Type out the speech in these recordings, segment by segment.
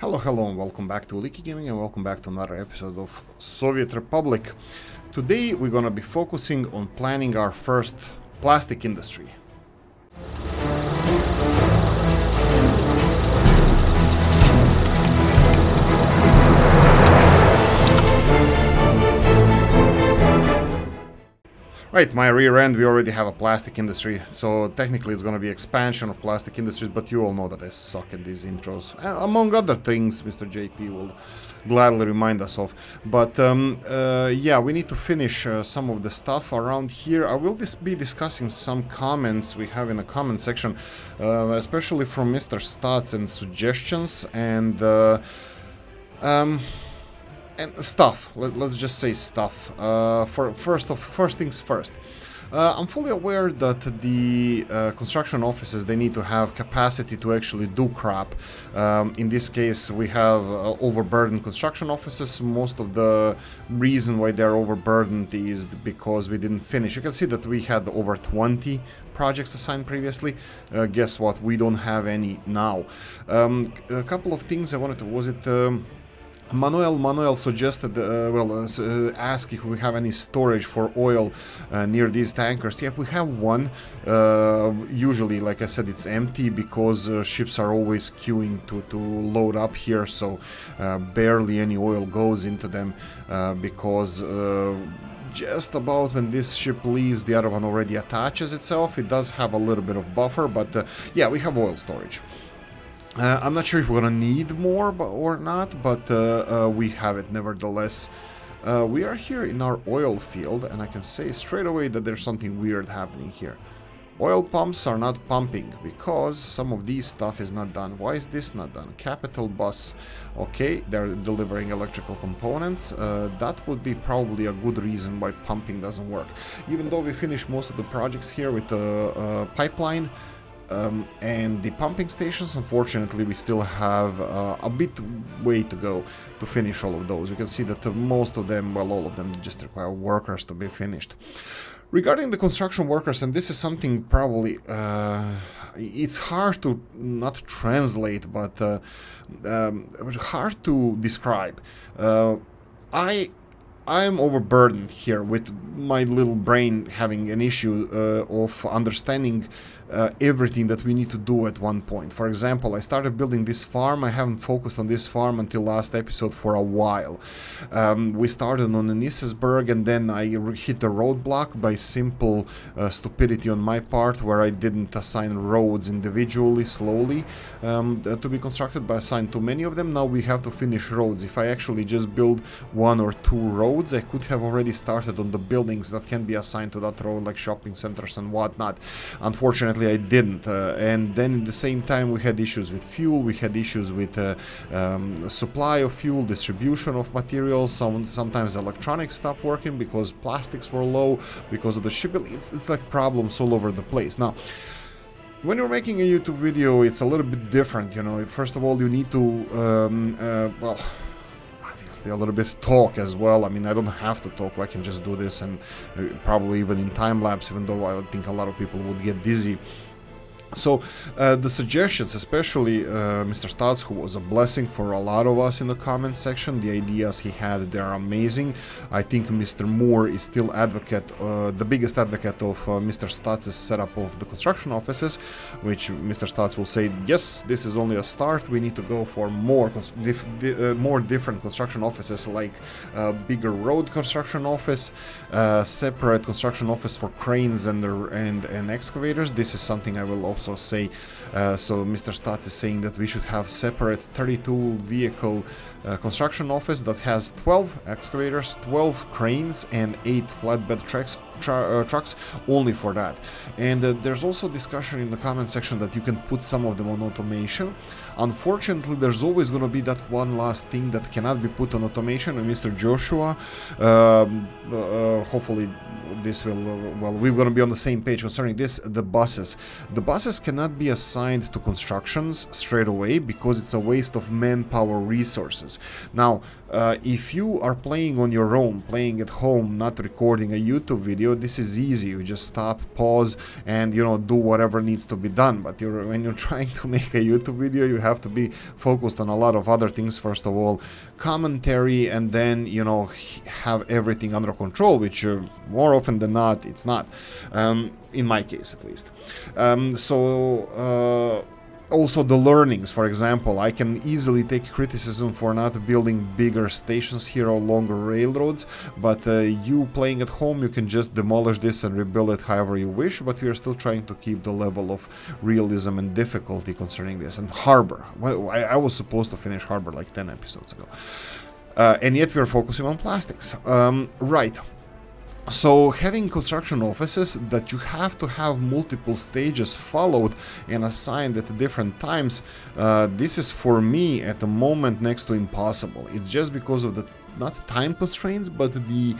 Hello, and welcome back to Oolykee Gaming, and welcome back to another episode of Soviet Republic. Today we're gonna be focusing on planning our first plastic industry. Right, my rear end, we already have a plastic industry, so technically it's going to be expansion of plastic industries, but you all know that I suck at these intros, among other things Mr. JP will gladly remind us of. But yeah, we need to finish some of the stuff around here. I will be discussing some comments we have in the comment section, especially from Mr. Stats and suggestions and stuff. Let's just say stuff. First things first. I'm fully aware that the construction offices, they need to have capacity to actually do crap. In this case, we have overburdened construction offices. Most of the reason why they're overburdened is because we didn't finish. You can see that we had over 20 projects assigned previously. Guess what? We don't have any now. A couple of things I wanted to... Manuel suggested, ask if we have any storage for oil near these tankers. Yeah, we have one. Usually, like I said, it's empty because ships are always queuing to load up here, so barely any oil goes into them because just about when this ship leaves, the other one already attaches itself. It does have a little bit of buffer, but yeah, we have oil storage. I'm not sure if we're gonna need more or not, but we have it nevertheless. We are here in our oil field, and I can say straight away that there's something weird happening here. Oil pumps are not pumping because some of these stuff is not done. Why is this not done? Capital bus. Okay, they're delivering electrical components. That would be probably a good reason why pumping doesn't work. Even though we finished most of the projects here with the pipeline, and the pumping stations, unfortunately, we still have a bit way to go to finish all of those. You can see that most of them, well, all of them just require workers to be finished. Regarding the construction workers, and this is something probably it's hard to not translate, but hard to describe. I'm overburdened here with my little brain having an issue of understanding everything that we need to do at one point. For example, I started building this farm. I haven't focused on this farm until last episode for a while. We started on Anisesburg, and then I hit a roadblock by simple stupidity on my part, where I didn't assign roads individually, slowly, to be constructed, but I assigned too many of them. Now we have to finish roads. If I actually just build one or two roads, I could have already started on the buildings that can be assigned to that road, like shopping centers and whatnot. Unfortunately, I didn't, and then at the same time we had issues with fuel, we had issues with supply of fuel, distribution of materials. Sometimes electronics stopped working because plastics were low, because of the shipping. It's like problems all over the place. Now, when you're making a YouTube video, it's a little bit different, you know. First of all, you need to well, a little bit talk as well. I mean, I don't have to talk. I can just do this, and probably even in time lapse, even though I think a lot of people would get dizzy. So the suggestions, especially Mr. Stats, who was a blessing for a lot of us in the comment section, the ideas he had, they're amazing. I think Mr. Moore is still the biggest advocate of Mr. Stats' setup of the construction offices, which Mr. Stats will say, yes, this is only a start. We need to go for more different construction offices, like bigger road construction office, separate construction office for cranes and excavators. This is something I will also say. So Mr. Stats is saying that we should have separate 32 vehicle construction office that has 12 excavators, 12 cranes, and 8 flatbed trucks only for that. And there's also discussion in the comment section that you can put some of them on automation. Unfortunately, there's always going to be that one last thing that cannot be put on automation, and Mr. Joshua, hopefully this will, well, we're going to be on the same page concerning this. The buses cannot be assigned to constructions straight away because it's a waste of manpower resources. Now, if you are playing on your own, playing at home, not recording a YouTube video, video, this is easy. You just stop, pause, and do whatever needs to be done. But when you're trying to make a YouTube video, you have to be focused on a lot of other things. First of all, commentary, and then have everything under control, which more often than not it's not, in my case at least. Also the learnings, for example, I can easily take criticism for not building bigger stations here or longer railroads, but you playing at home, you can just demolish this and rebuild it however you wish, but we are still trying to keep the level of realism and difficulty concerning this. And Harbor, well, I was supposed to finish Harbor like 10 episodes ago, and yet we are focusing on plastics. Right. So having construction offices that you have to have multiple stages followed and assigned at different times, this is for me at the moment next to impossible. It's just because of the not time constraints, but the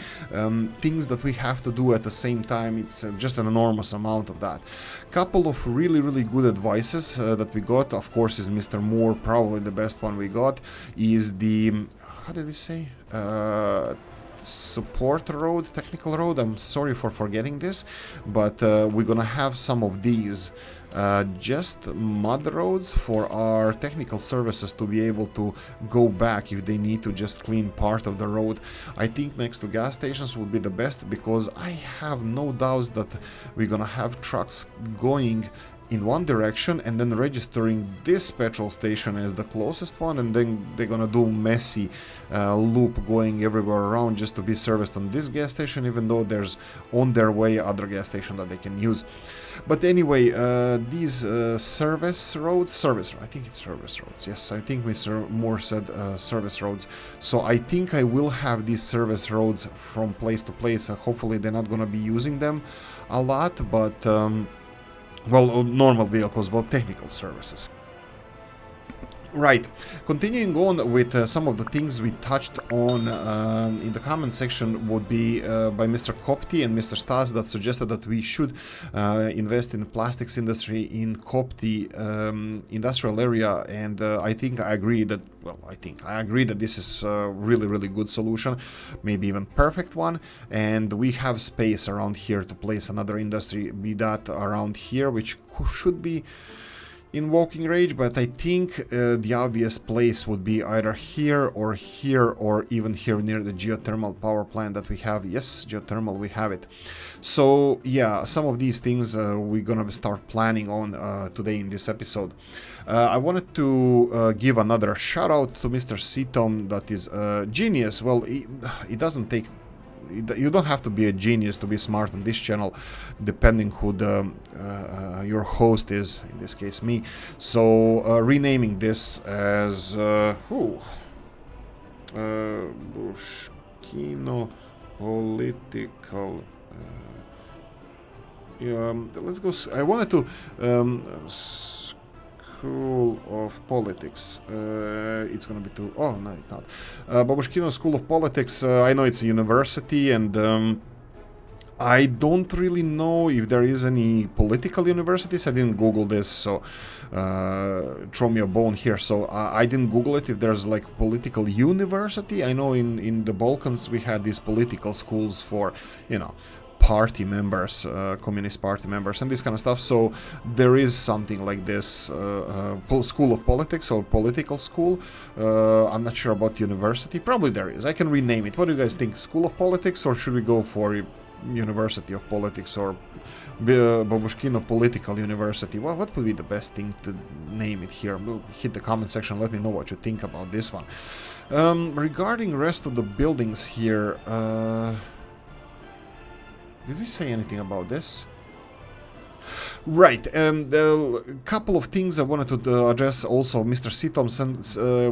things that we have to do at the same time. It's just an enormous amount of that. Couple of really good advices that we got, of course, is Mr. Moore, probably the best one we got, is the, how did we say? Support road, technical road. I'm sorry for forgetting this, but we're gonna have some of these just mud roads for our technical services to be able to go back if they need to just clean part of the road. I think next to gas stations would be the best, because I have no doubts that we're gonna have trucks going in one direction and then registering this petrol station as the closest one, and then they're gonna do messy loop going everywhere around just to be serviced on this gas station, even though there's on their way other gas station that they can use. But anyway, these service roads, I think it's service roads, yes, I think Mr. Moore said service roads, so I think I will have these service roads from place to place, and hopefully they're not gonna be using them a lot, but well, normal vehicles, but technical services. Right, continuing on with some of the things we touched on in the comment section would be by Mr. Kopti and Mr. Stas, that suggested that we should invest in the plastics industry in Kopti industrial area, and I think I agree that, well, I agree that this is a really good solution, maybe even perfect one, and we have space around here to place another industry, be that around here, which should be in walking range, but I think the obvious place would be either here, or even here near the geothermal power plant that we have. Yes, geothermal, we have it. So yeah, some of these things we're gonna start planning on today in this episode. I wanted to give another shout out to Mr. Sitom, that is genius. Well, it doesn't take, you don't have to be a genius to be smart on this channel, depending who the your host is, in this case me. So renaming this as Bushkino Political, let's go, I wanted to School of Politics. It's gonna be too. Oh no, it's not. Babushkino School of Politics. I know it's a university, and I don't really know if there is any political universities. I didn't Google this, so throw me a bone here. So I didn't Google it. If there's like political university, I know in the Balkans we had these political schools for, party members, communist party members, and this kind of stuff. So there is something like this school of politics or political school. I'm not sure about university. Probably there is. I can rename it. What do you guys think? School of politics, or should we go for University of Politics, or Babushkino Political University? What would be the best thing to name it here? Hit the comment section. Let me know what you think about this one. Regarding rest of the buildings here, did we say anything about this? Right, and a couple of things I wanted to address also. Mr. C. Thompson,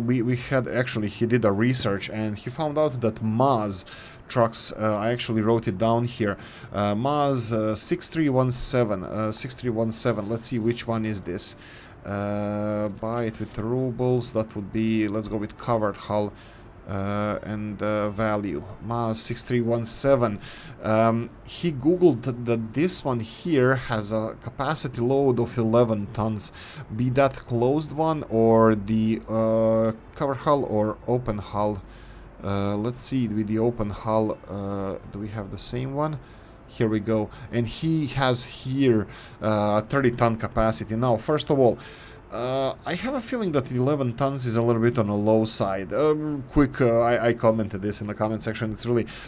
we had, actually, he did a research and he found out that Maz trucks, I actually wrote it down here, Maz 6317, let's see which one is this. Buy it with rubles, that would be, let's go with covered hull. And value, Maz 6317. He googled that this one here has a capacity load of 11 tons, be that closed one or the covered hull or open hull. Let's see, with the open hull, do we have the same one? Here we go. And he has here 30-ton capacity. Now, first of all, I have a feeling that 11 tons is a little bit on the low side. I commented this in the comment section.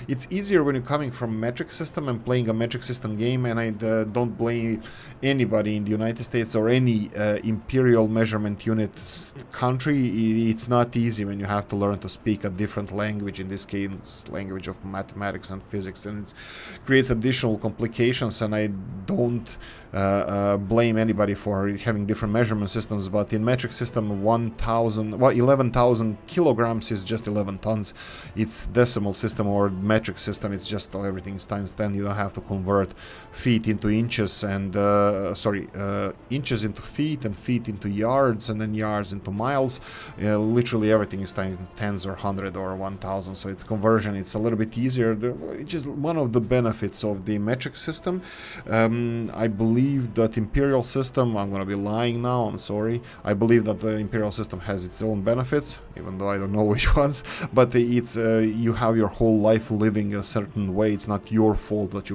It's easier when you're coming from metric system and playing a metric system game, and I don't blame anybody in the United States or any imperial measurement unit country. It's not easy when you have to learn to speak a different language, in this case, language of mathematics and physics, and it creates additional complications, and I don't blame anybody for having different measurement systems. But in metric system, 11,000 kilograms is just 11 tons. It's decimal system or metric system. It's just everything is times 10. You don't have to convert feet into inches and inches into feet and feet into yards and then yards into miles. Literally everything is times tens or 100 or 1,000. So it's conversion. It's a little bit easier. It's just one of the benefits of the metric system. I believe that imperial system, I'm going to be lying now, I'm sorry. I believe that the imperial system has its own benefits, even though I don't know which ones, but it's you have your whole life living a certain way. It's not your fault that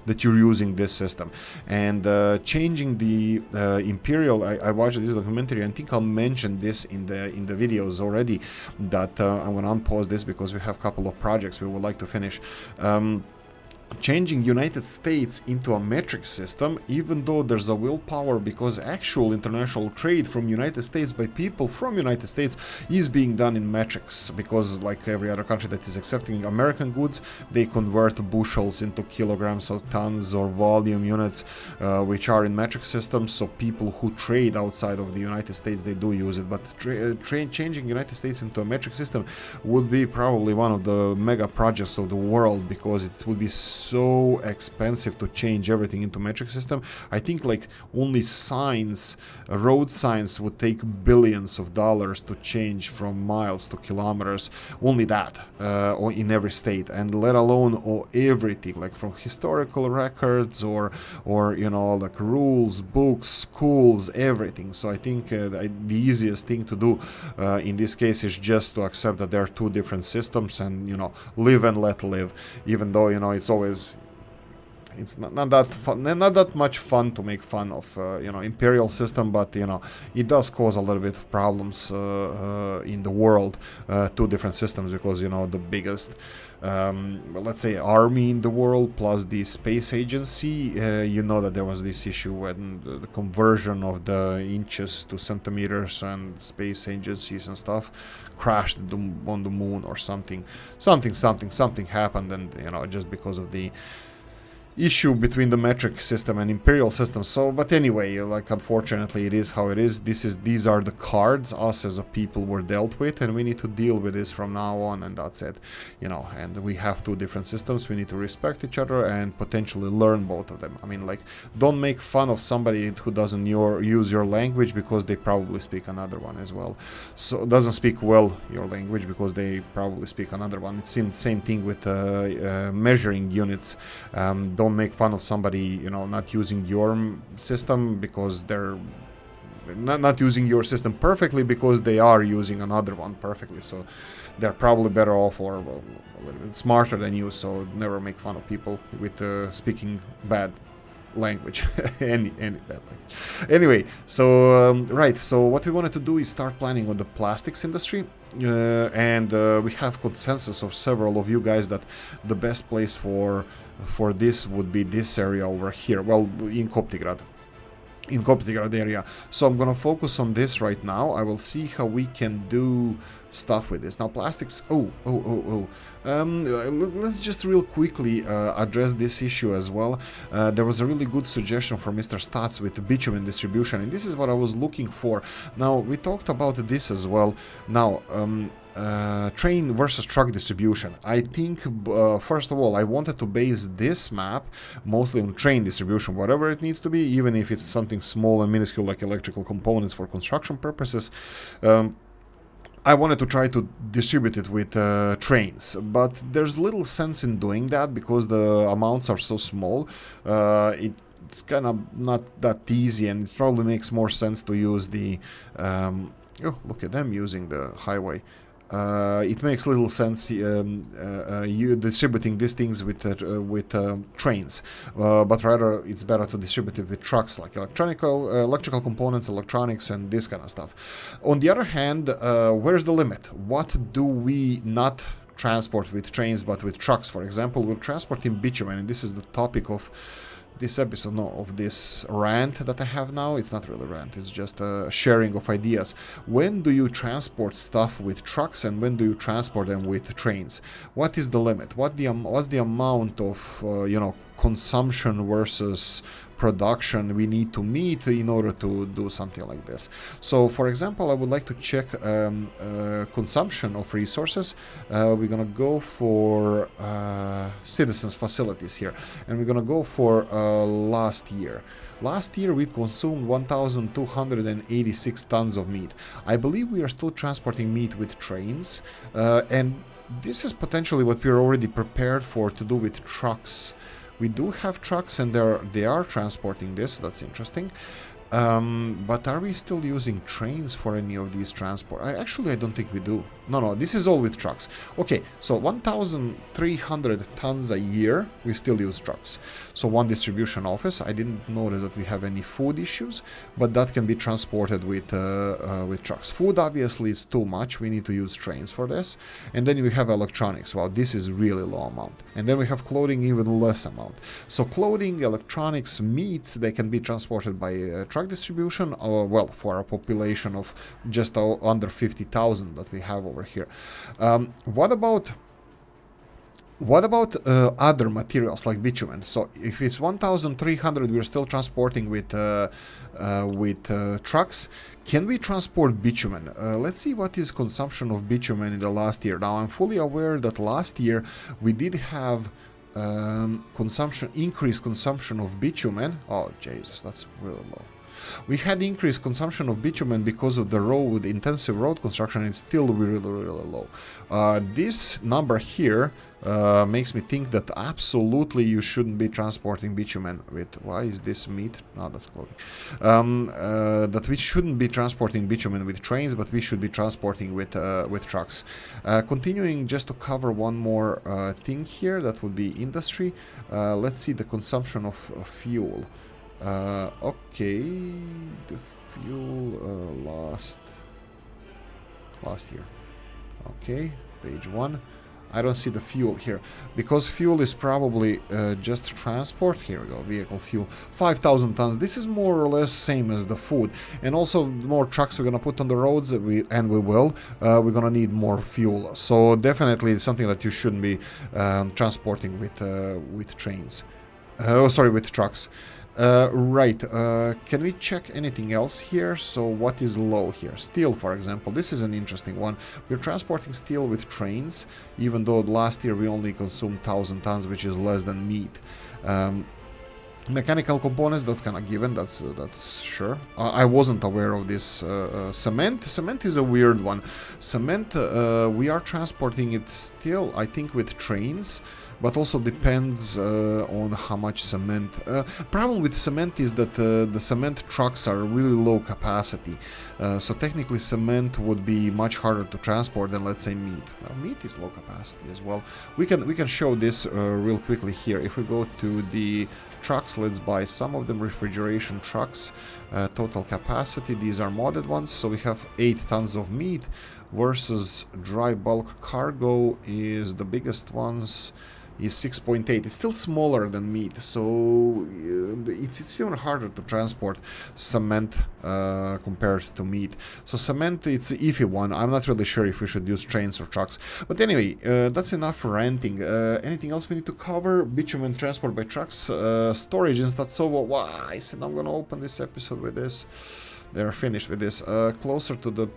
that you're using this system. And changing the imperial, I watched this documentary, and I think I'll mention this in the videos already, that I'm going to unpause this because we have a couple of projects we would like to finish. Changing United States into a metric system, even though there's a willpower, because actual international trade from United States by people from United States is being done in metrics, because like every other country that is accepting American goods, they convert bushels into kilograms or tons or volume units, which are in metric systems. So people who trade outside of the United States, they do use it, but changing United States into a metric system would be probably one of the mega projects of the world, because it would be so expensive to change everything into metric system. I think like only signs, road signs, would take billions of dollars to change from miles to kilometers, only that, or in every state, and let alone everything, like from historical records or you know, like rules, books, schools, everything. So I think the easiest thing to do in this case is just to accept that there are two different systems, and you know, live and let live, even though, you know, it's not that fun, not that much fun to make fun of you know, imperial system, but you know, it does cause a little bit of problems in the world, two different systems, because you know, the biggest let's say army in the world plus the space agency, you know that there was this issue when the conversion of the inches to centimeters, and space agencies and stuff crashed on the moon or something happened, and you know, just because of the issue between the metric system and imperial system. So, but anyway, like, unfortunately, it is how it is. These are the cards us as a people were dealt with, and we need to deal with this from now on, and that's it, you know. And we have two different systems. We need to respect each other and potentially learn both of them. I mean, like, don't make fun of somebody who doesn't use your language, because they probably speak another one as well. So doesn't speak well your language, because they probably speak another one. It seems same thing with measuring units. Don't make fun of somebody, you know, not using your system, because they're not using your system perfectly, because they are using another one perfectly. So they're probably better off or a little bit smarter than you. So never make fun of people with speaking bad language. any bad language. Anyway, so right, so what we wanted to do is start planning on the plastics industry, and we have consensus of several of you guys that the best place for this would be this area over here, well, in Koptigrad area. So I'm gonna focus on this right now. I will see how we can do stuff with this. Now, plastics, let's just real quickly address this issue as well. There was a really good suggestion from Mr. Stats with bitumen distribution, and this is what I was looking for. Now, we talked about this as well. Now, train versus truck distribution. I think, first of all, I wanted to base this map mostly on train distribution, whatever it needs to be, even if it's something small and minuscule like electrical components for construction purposes. I wanted to try to distribute it with trains, but there's little sense in doing that, because the amounts are so small. It's kind of not that easy, and it probably makes more sense to use the... oh, look at them using the highway. it makes little sense you distributing these things with trains, but rather it's better to distribute it with trucks, like electrical components, electronics, and this kind of stuff. On the other hand, where's the limit? What do we not transport with trains but with trucks? For example, we're transporting bitumen, and this is the topic of this episode, no, of this rant that I have now. It's not really rant, it's just a sharing of ideas. When do you transport stuff with trucks and when do you transport them with trains? What is the limit? What's the amount of consumption versus production we need to meet in order to do something like this? So, for example, I would like to check consumption of resources. We're gonna go for citizens facilities here, and we're gonna go for last year. Last year we consumed 1,286 tons of meat. I believe we are still transporting meat with trains, and this is potentially what we're already prepared for to do with trucks. We do have trucks and they are transporting this. That's interesting. But are we still using trains for any of these transport? I don't think we do. No, this is all with trucks. Okay, so 1,300 tons a year, we still use trucks. So one distribution office. I didn't notice that we have any food issues, but that can be transported with trucks. Food obviously is too much. We need to use trains for this. And then we have electronics. Wow, this is really low amount. And then we have clothing, even less amount. So clothing, electronics, meats, they can be transported by truck distribution, well, for a population of just under 50,000 that we have over here. What about other materials like bitumen? So if it's 1,300, we're still transporting with trucks. Can we transport bitumen? Let's see what is consumption of bitumen in the last year. Now, I'm fully aware that last year we did have increased consumption of bitumen. Oh, Jesus, that's really low. We had increased consumption of bitumen because of the intensive road construction. It's still really, really low. This number here makes me think that absolutely you shouldn't be transporting bitumen with... Why is this meat? No, that's clothing. That we shouldn't be transporting bitumen with trains, but we should be transporting with trucks. Continuing just to cover one more thing here, that would be industry. Let's see the consumption of fuel. Okay, the fuel last year. Okay, page 1. I don't see the fuel here because fuel is probably just transport. Here we go, vehicle fuel, 5,000 tons. This is more or less same as the food, and also more trucks we're gonna put on the roads. We're gonna need more fuel. So definitely it's something that you shouldn't be transporting with trains. With trucks. Right, can we check anything else here? So what is low here? Steel, for example. This is an interesting one. We're transporting steel with trains, even though last year we only consumed 1,000 tons, which is less than meat. Mechanical components, that's kind of given, that's sure. I wasn't aware of this. Cement is a weird one. Cement, we are transporting it still, I think, with trains, but also depends on how much cement. Problem with cement is that the cement trucks are really low capacity, so technically cement would be much harder to transport than, let's say, meat. Well, meat is low capacity as well. We can show this real quickly here. If we go to the trucks, let's buy some of them. Refrigeration trucks, total capacity, these are modded ones. So we have 8 tons of meat versus dry bulk cargo is the biggest ones is 6.8. It's still smaller than meat, so it's even harder to transport cement compared to meat. So cement, it's an iffy one. I'm not really sure if we should use trains or trucks. But anyway, that's enough for ranting. Anything else we need to cover? Bitumen transport by trucks, storage and stuff. So why? I said I'm gonna open this episode with this. They're finished with this. Closer to the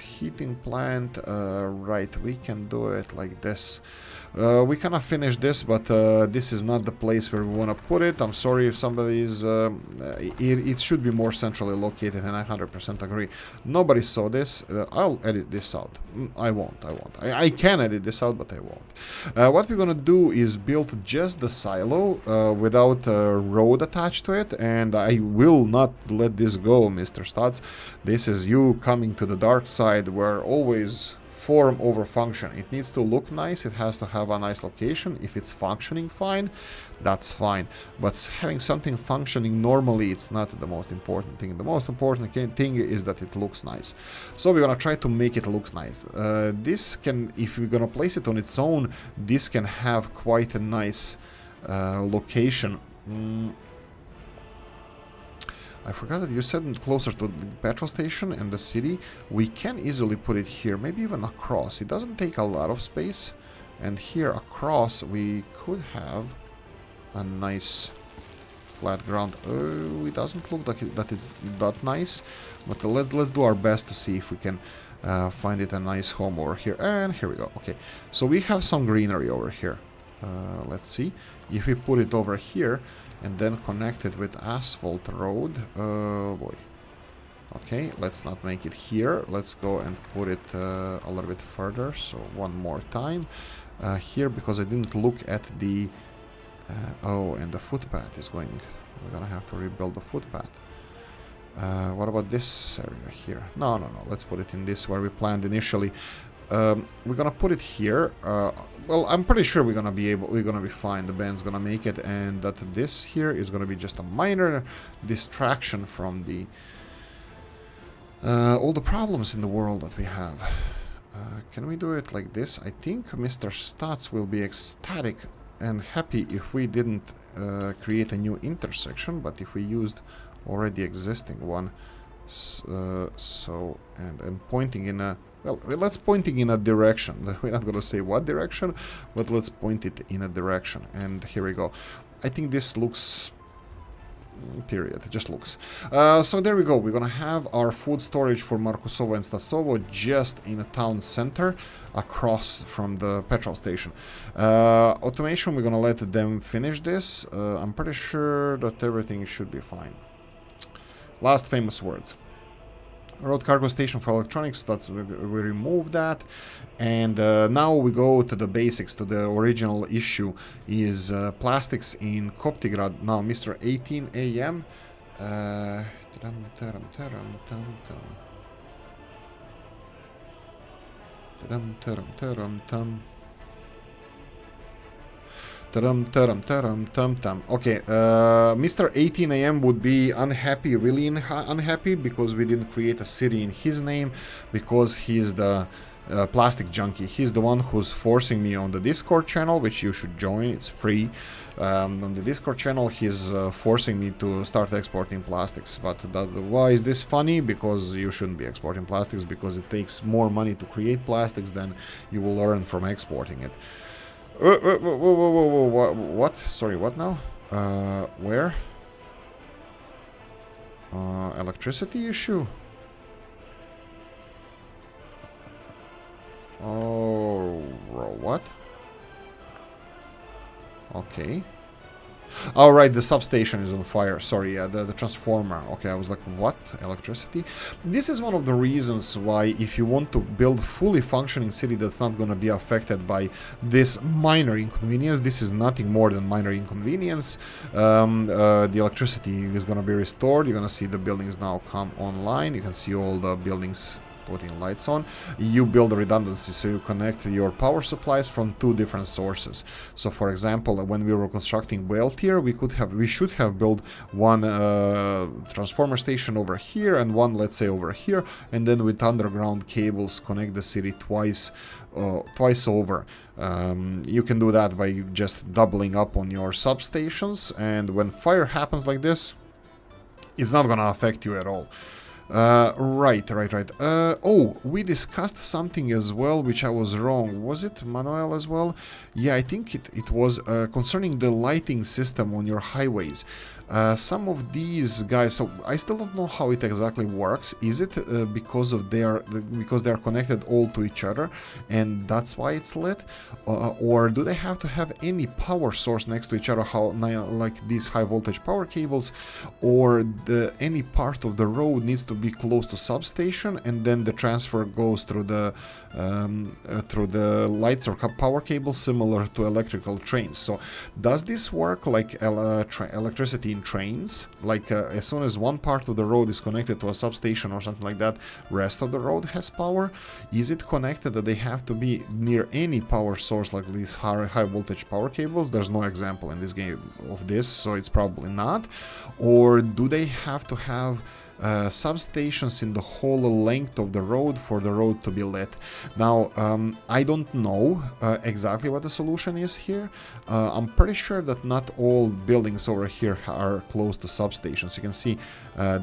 heating plant. Right, we can do it like this. We kind of finished this, but this is not the place where we want to put it. I'm sorry if somebody is... it should be more centrally located, and I 100% agree. Nobody saw this. I'll edit this out. I won't. I can edit this out, but I won't. What we're going to do is build just the silo without a road attached to it, and I will not let this go, Mr. Studs. This is you coming to the dark side, where always form over function. It needs to look nice, it has to have a nice location. If it's functioning fine, that's fine. But having something functioning normally, it's not the most important thing. The most important thing is that it looks nice. So we're gonna try to make it look nice. This can, if we're gonna place it on its own, this can have quite a nice location. I forgot that you said closer to the petrol station and the city. We can easily put it here, maybe even across. It doesn't take a lot of space. And here across we could have a nice flat ground. Oh, it doesn't look like that it's that nice. But let's do our best to see if we can find it a nice home over here. And here we go. Okay, so we have some greenery over here. Let's see. If we put it over here and then connect it with asphalt road, oh boy. Okay, let's not make it here. Let's go and put it a little bit further. So one more time here, because I didn't look at the oh, and the footpath is going. We're gonna have to rebuild the footpath. What about this area here? No. Let's put it in this where we planned initially. We're gonna put it here. Well, I'm pretty sure we're gonna be fine. The band's gonna make it, and that this here is gonna be just a minor distraction from the all the problems in the world that we have. Can we do it like this? I think Mr. Stats will be ecstatic and happy if we didn't create a new intersection, but if we used already existing one. So and pointing in a, well, let's pointing in a direction. We're not gonna say what direction, but let's point it in a direction. And here we go. I think this looks, period, it just looks. So there we go. We're gonna have our food storage for Markusovo and Stasovo just in a town center across from the petrol station. Automation, we're gonna let them finish this. I'm pretty sure that everything should be fine. Last famous words. Road cargo station for electronics, that we remove that, and now we go to the basics, to the original issue is plastics in Koptigrad. Now Mr. 18 AM Okay, Mr. 18 AM would be unhappy, really unhappy, because we didn't create a city in his name, because he's the plastic junkie. He's the one who's forcing me on the Discord channel, which you should join, it's free. On the Discord channel, he's forcing me to start exporting plastics. But why is this funny? Because you shouldn't be exporting plastics, because it takes more money to create plastics than you will earn from exporting it. Whoa, what? Sorry, what now? Where? Electricity issue? Oh, what? Okay. Oh, right, the substation is on fire. Sorry, yeah, the transformer. Okay, I was like, what? Electricity? This is one of the reasons why, if you want to build fully functioning city that's not going to be affected by this minor inconvenience, this is nothing more than minor inconvenience. The electricity is going to be restored. You're going to see the buildings now come online. You can see all the buildings putting lights on. You build a redundancy, so you connect your power supplies from two different sources. So for example, when we were constructing Whale Tier, we should have built one transformer station over here and one, let's say, over here, and then with underground cables connect the city twice over. You can do that by just doubling up on your substations, and when fire happens like this, it's not gonna affect you at all. Right. Oh, we discussed something as well, which I was wrong. Was it Manuel as well? Yeah, I think it was concerning the lighting system on your highways. Some of these guys, so I still don't know how it exactly works. Is it because they're connected all to each other and that's why it's lit? Or do they have to have any power source next to each other, like these high voltage power cables? Or any part of the road needs to be close to substation and then the transfer goes through the lights or power cables, similar to electrical trains? So does this work like electricity in connecting trains. Like as soon as one part of the road is connected to a substation or something like that, rest of the road has power. Is it connected that they have to be near any power source like these high voltage power cables? There's no example in this game of this, so it's probably not. Or do they have to have substations in the whole length of the road for the road to be lit? Now, I don't know exactly what the solution is here. I'm pretty sure that not all buildings over here are close to substations. You can see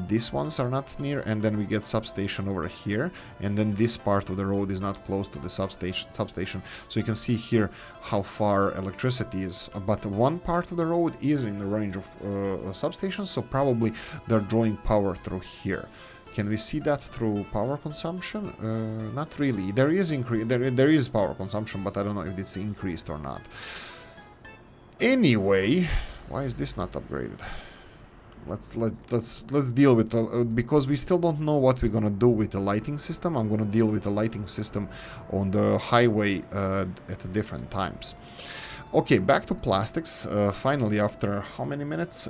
these ones are not near, and then we get substation over here, and then this part of the road is not close to the substation. So you can see here how far electricity is, but one part of the road is in the range of substations, so probably they're drawing power through here. Can we see that through power consumption? Not really. There is power consumption, but I don't know if it's increased or not. Anyway, why is this not upgraded? Let's deal with because we still don't know what we're gonna do with the lighting system. I'm gonna deal with the lighting system on the highway at different times. Okay, back to plastics. Finally, after how many minutes?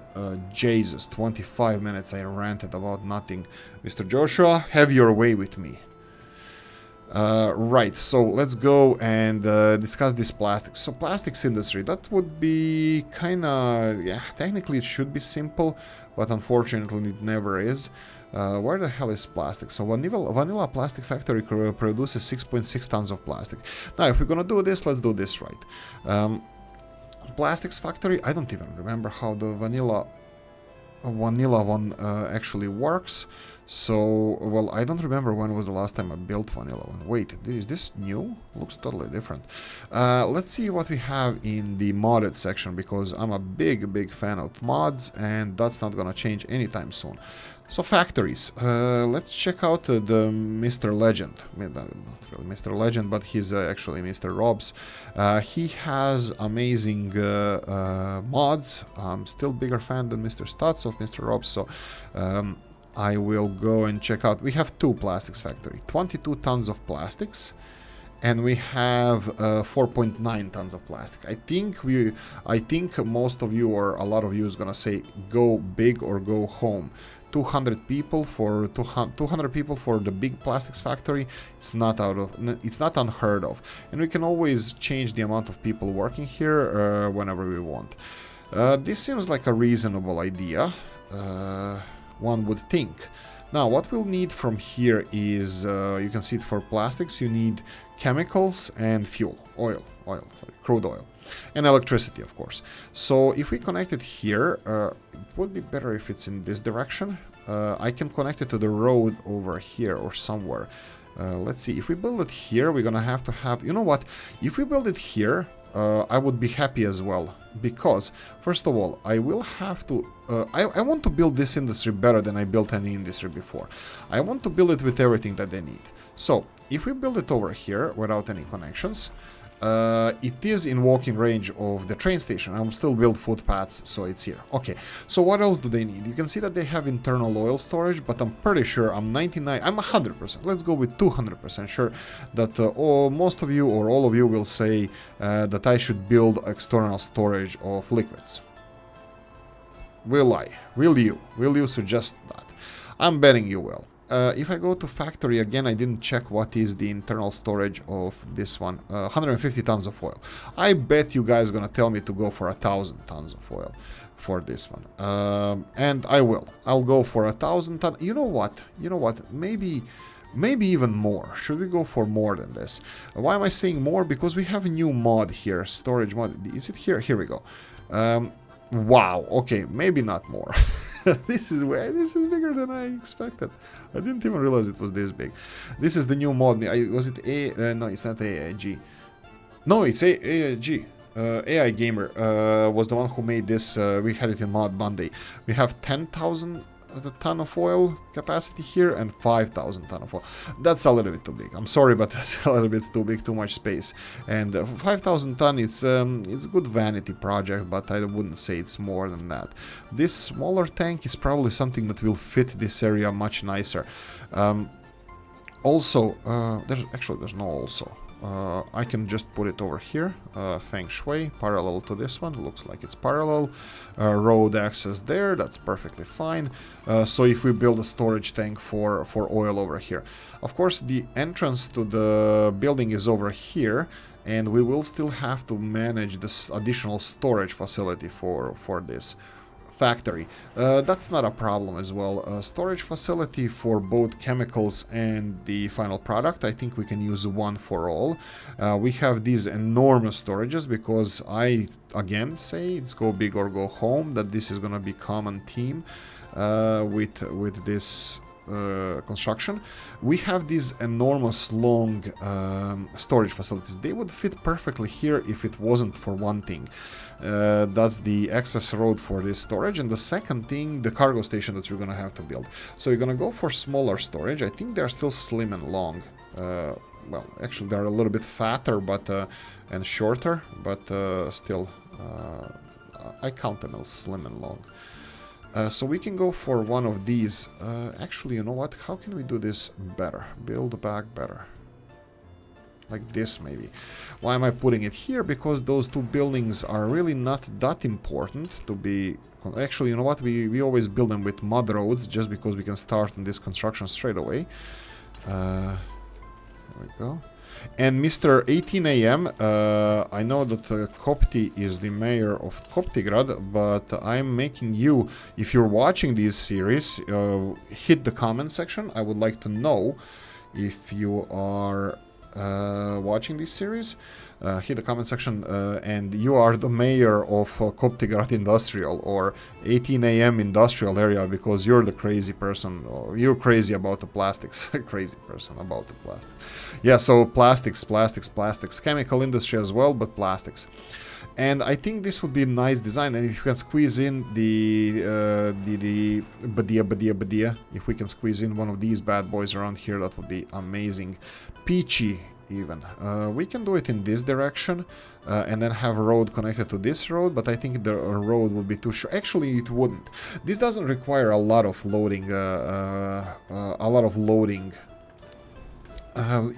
Jesus, 25 minutes I ranted about nothing. Mr. Joshua, have your way with me. Right, so let's go and discuss this plastics. So plastics industry, that would be kinda, yeah, technically it should be simple, but unfortunately it never is. Where the hell is plastic? So vanilla plastic factory produces 6.6 tons of plastic. Now, if we're gonna do this, let's do this right. Plastics factory, I don't even remember how the vanilla one actually works. So, well, I don't remember when was the last time I built vanilla one. Wait, is this new? Looks totally different. Let's see what we have in the modded section, because I'm a big fan of mods, and that's not gonna change anytime soon. So factories, let's check out the Mr. Legend. Not really Mr. Legend, but he's actually Mr. Robs. He has amazing mods. I'm still bigger fan than Mr. Stutz of Mr. Robs, so I will go and check out. We have two plastics factory, 22 tons of plastics, and we have 4.9 tons of plastic. I think most of you, or a lot of you, is gonna say go big or go home. 200 people for the big plastics factory. It's not unheard of, and we can always change the amount of people working here whenever we want. This seems like a reasonable idea. One would think. Now, what we'll need from here is, you can see it for plastics, you need chemicals and fuel, crude oil, and electricity, of course. So if we connect it here, it would be better if it's in this direction. I can connect it to the road over here or somewhere. Let's see, if we build it here, we're gonna have to have, you know what, if we build it here, I would be happy as well, because first of all, I will have to I want to build this industry better than I built any industry before. I want to build it with everything that they need. So if we build it over here without any connections, it is in walking range of the train station. I'm still build footpaths, so it's here. Okay, so what else do they need? You can see that they have internal oil storage, but I'm pretty sure, I'm 100%, let's go with 200% sure that most of you or all of you will say that I should build external storage of liquids. Will I? Will you? Will you suggest that? I'm betting you will. If I go to factory again, I didn't check what is the internal storage of this one. 150 tons of oil. I bet you guys are gonna tell me to go for 1,000 tons of oil for this one. And I will. I'll go for 1,000 tons. You know what? Maybe even more. Should we go for more than this? Why am I saying more? Because we have a new mod here. Storage mod. Is it here? Here we go. Wow. Okay. Maybe not more. This is bigger than I expected. I didn't even realize it was this big. This is the new mod. Was it A? No, it's not AIG. No, it's AIG. AI Gamer was the one who made this. We had it in Mod Monday. We have 10,000 ton of oil capacity here and 5,000 ton of oil. That's a little bit too big. I'm sorry, but that's a little bit too big, too much space. And 5,000 ton, it's a good vanity project, but I wouldn't say it's more than that. This smaller tank is probably something that will fit this area much nicer. Also, there's no also. I can just put it over here, Feng Shui, parallel to this one. Looks like it's parallel. Road access there, that's perfectly fine. So if we build a storage tank for oil over here. Of course, the entrance to the building is over here, and we will still have to manage this additional storage facility for this factory. That's not a problem as well. Storage facility for both chemicals and the final product. I think we can use one for all. We have these enormous storages because I again say it's go big or go home, that this is gonna be common theme with this construction. We have these enormous long storage facilities. They would fit perfectly here if it wasn't for one thing. That's the access road for this storage, and the second thing, the cargo station that we're gonna have to build. So you're gonna go for smaller storage. I think they're still slim and long. Well, actually they're a little bit fatter, but and shorter, but still I count them as slim and long. So we can go for one of these. Actually, you know what? How can we do this better? Build back better. Like this, maybe. Why am I putting it here? Because those two buildings are really not that important to be... Actually, you know what? We always build them with mud roads, just because we can start on this construction straight away. There we go. And Mr. 18 AM, I know that Kopti is the mayor of Koptigrad, but I'm making you, if you're watching this series, hit the comment section. I would like to know if you are watching this series. Hit the comment section and you are the mayor of Koptigrad Industrial or 18 AM Industrial Area, because you're the crazy person. You're crazy about the plastics. Crazy person about the plastics. Yeah, so plastics, chemical industry as well, but plastics. And I think this would be a nice design, and if you can squeeze in the badia, if we can squeeze in one of these bad boys around here, that would be amazing. Peachy even. We can do it in this direction and then have a road connected to this road, but I think the road would be too short. Actually, it wouldn't. This doesn't require a lot of loading.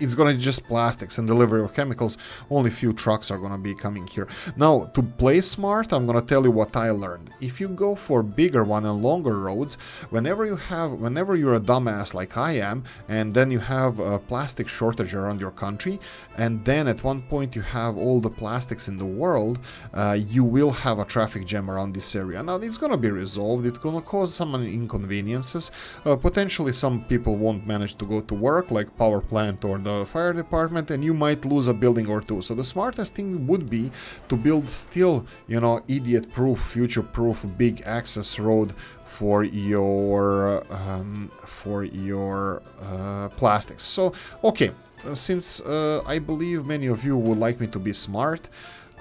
It's gonna be just plastics and delivery of chemicals. Only few trucks are gonna be coming here. Now, to play smart, I'm gonna tell you what I learned. If you go for bigger one and longer roads, whenever you're a dumbass like I am, and then you have a plastic shortage around your country, and then at one point you have all the plastics in the world, you will have a traffic jam around this area. Now, it's gonna be resolved. It's gonna cause some inconveniences. Potentially, some people won't manage to go to work, like power plant or the fire department, and you might lose a building or two. So the smartest thing would be to build still, you know, idiot-proof, future-proof, big access road for your plastics. So, okay, since I believe many of you would like me to be smart,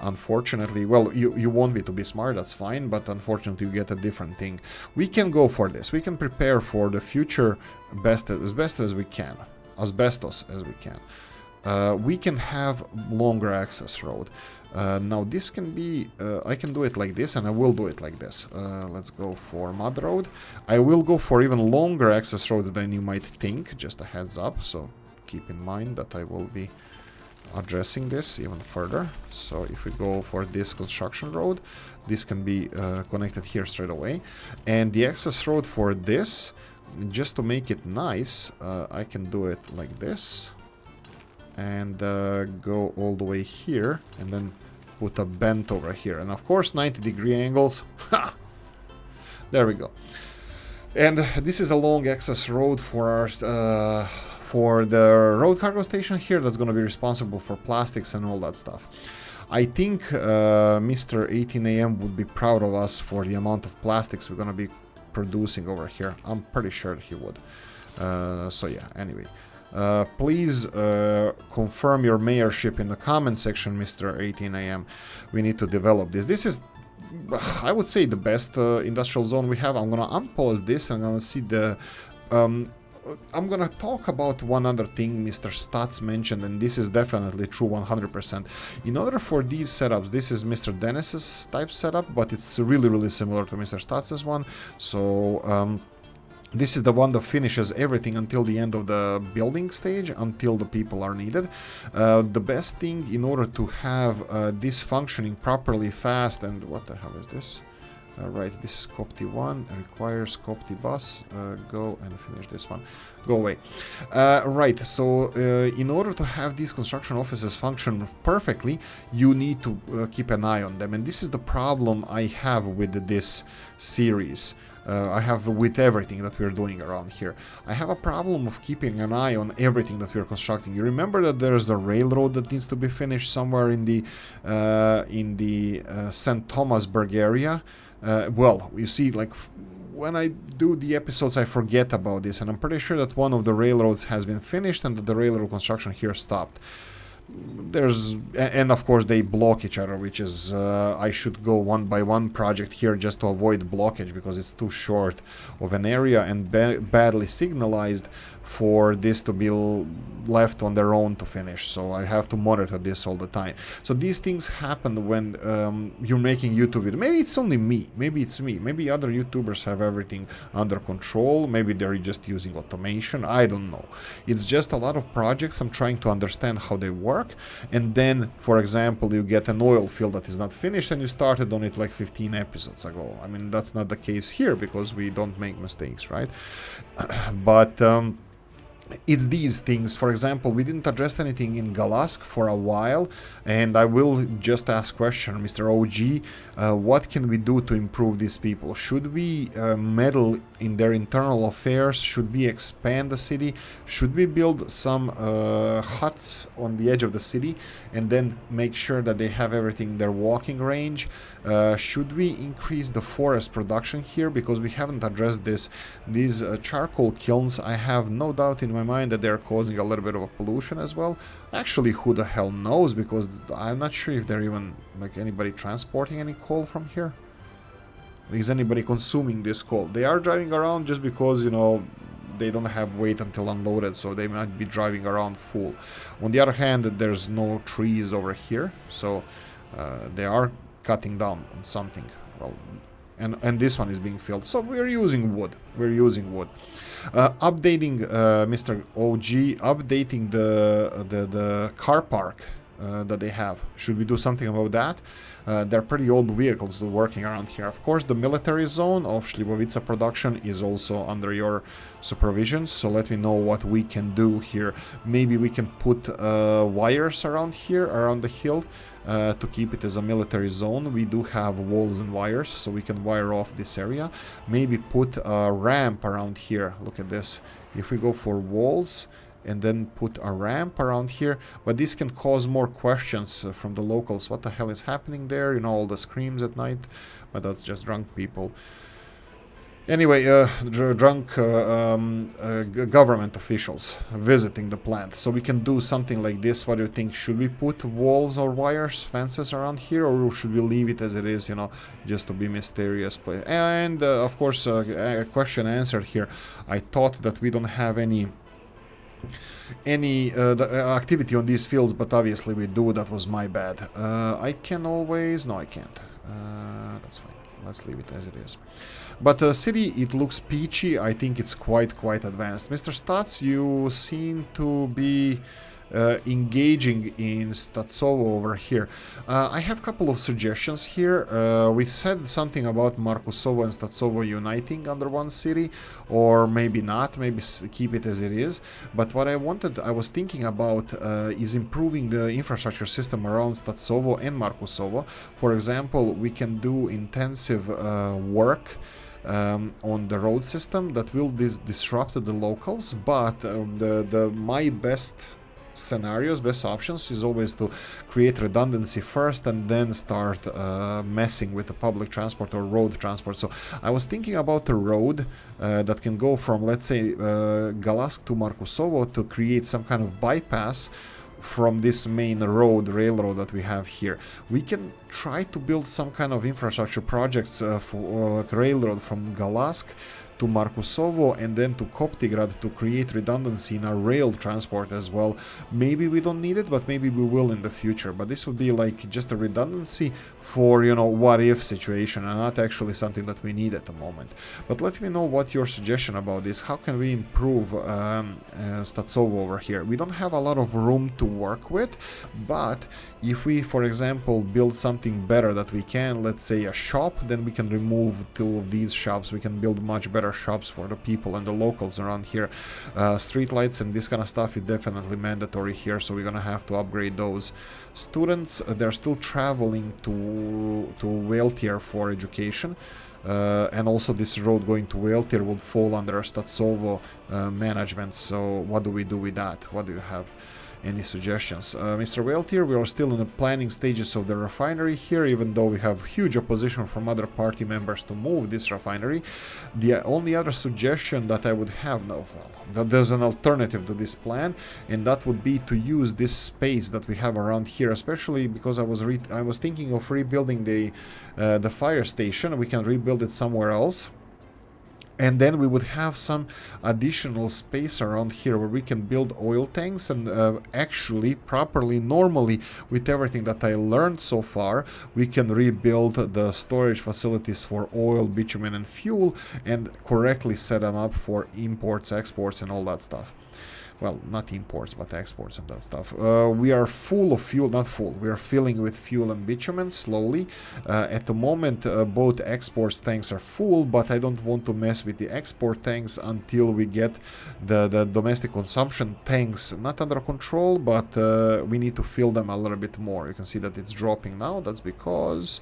unfortunately, well, you want me to be smart, that's fine, but unfortunately you get a different thing. We can go for this. We can prepare for the future as best as we can. Asbestos as we can. We can have longer access road. Now this can be, I can do it like this, and I will do it like this. Let's go for mud road. I will go for even longer access road than you might think, just a heads up, so keep in mind that I will be addressing this even further. So if we go for this construction road, this can be connected here straight away. And the access road for this, just to make it nice, I can do it like this and go all the way here and then put a bend over here, and of course 90-degree angles. Ha! There we go. And this is a long access road for our for the road cargo station here, that's going to be responsible for plastics and all that stuff. I think Mr. 18 AM would be proud of us for the amount of plastics we're going to be producing over here. I'm pretty sure he would. So yeah, anyway, please confirm your mayorship in the comment section, Mr. 18 AM. We need to develop this. This is, I would say, the best industrial zone we have. I'm gonna unpause this and I'm gonna see the I'm gonna talk about one other thing Mr. Stats mentioned, and this is definitely true 100%. In order for these setups, this is Mr. Dennis's type setup, but it's really similar to Mr. Stats's one. So This is the one that finishes everything until the end of the building stage, until the people are needed. The best thing in order to have this functioning properly fast, and what the hell is this? Right, this is Copti1, requires Copti bus. Go and finish this one. Go away. Right, so in order to have these construction offices function perfectly, you need to keep an eye on them. And this is the problem I have with this series. I have with everything that we're doing around here. I have a problem of keeping an eye on everything that we're constructing. You remember that there's a railroad that needs to be finished somewhere in the St. Thomasburg area. Well, you see, like, when I do the episodes, I forget about this, and I'm pretty sure that one of the railroads has been finished and that the railroad construction here stopped. And of course they block each other, which is I should go one by one project here just to avoid blockage, because it's too short of an area and badly signalized for this to be left on their own to finish. So I have to monitor this all the time. So these things happen when you're making YouTube video. Maybe it's only me, maybe it's me, maybe other YouTubers have everything under control, maybe they're just using automation, I don't know. It's just a lot of projects, I'm trying to understand how they work. And then, for example, you get an oil field that is not finished and you started on it like 15 episodes ago. I mean, that's not the case here because we don't make mistakes, right? But it's these things. For example, we didn't address anything in Galask for a while, and I will just ask question, Mr. OG, what can we do to improve these people? Should we meddle in their internal affairs? Should we expand the city? Should we build some huts on the edge of the city and then make sure that they have everything in their walking range? Should we increase the forest production here? Because we haven't addressed this. These charcoal kilns, I have no doubt in my mind that they're causing a little bit of a pollution as well. Actually, who the hell knows, because I'm not sure if they're even, like, anybody transporting any coal from here. Is anybody consuming this coal? They are driving around just because, you know, they don't have weight until unloaded, so they might be driving around full. On the other hand, there's no trees over here, so they are cutting down on something. Well, and this one is being filled, so we're using wood. Updating Mr. OG, updating the car park that they have. Should we do something about that? They're pretty old vehicles working around here. Of course, the military zone of Slivovica production is also under your supervision, so let me know what we can do here. Maybe we can put wires around here, around the hill, to keep it as a military zone. We do have walls and wires, so we can wire off this area. Maybe put a ramp around here. Look at this. If we go for walls and then put a ramp around here, but this can cause more questions from the locals. What the hell is happening there? You know, all the screams at night, but that's just drunk people. Anyway, drunk government officials visiting the plant. So we can do something like this. What do you think? Should we put walls or wires, fences around here, or should we leave it as it is, you know, just to be mysterious place? And of course, a question answered here. I thought that we don't have any activity on these fields, but obviously we do. That was my bad. I can always... No, I can't. That's fine. Let's leave it as it is. But city, it looks peachy. I think it's quite advanced. Mr. Stats, you seem to be engaging in Statsovo over here. I have a couple of suggestions here. We said something about Markusovo and Statsovo uniting under one city, or maybe not, maybe keep it as it is. But what I was thinking about is improving the infrastructure system around Statsovo and Markusovo. For example, we can do intensive work on the road system that will disrupt the locals, but my best scenarios, best options is always to create redundancy first and then start messing with the public transport or road transport. So I was thinking about a road that can go from, let's say, Galask to Markusovo, to create some kind of bypass from this main railroad that we have here. We can try to build some kind of infrastructure projects for like railroad from Galask to Markusovo and then to Koptigrad to create redundancy in our rail transport as well. Maybe we don't need it, but maybe we will in the future. But this would be like just a redundancy for, you know, what if situation, and not actually something that we need at the moment. But let me know what your suggestion about this. How can we improve Statsovo over here? We don't have a lot of room to work with, but if we, for example, build something better that we can, let's say a shop, then we can remove 2 of these shops. We can build much better shops for the people and the locals around here. Street lights and this kind of stuff is definitely mandatory here, so we're gonna have to upgrade those. Students, they're still traveling to Valtier for education. And also this road going to Valtier would fall under Statsovo management. So what do we do with that? What do you have? Any suggestions? Mr. Valtier, we are still in the planning stages of the refinery here, even though we have huge opposition from other party members to move this refinery. The only other suggestion that I would have, that there's an alternative to this plan, and that would be to use this space that we have around here, especially because I was thinking of rebuilding the fire station. We can rebuild it somewhere else. And then we would have some additional space around here where we can build oil tanks and actually, properly, normally, with everything that I learned so far, we can rebuild the storage facilities for oil, bitumen and fuel and correctly set them up for imports, exports and all that stuff. Well, not imports, but exports and that stuff. We are full of fuel, not full. We are filling with fuel and bitumen slowly. At the moment, both export tanks are full, but I don't want to mess with the export tanks until we get the domestic consumption tanks not under control, but we need to fill them a little bit more. You can see that it's dropping now. That's because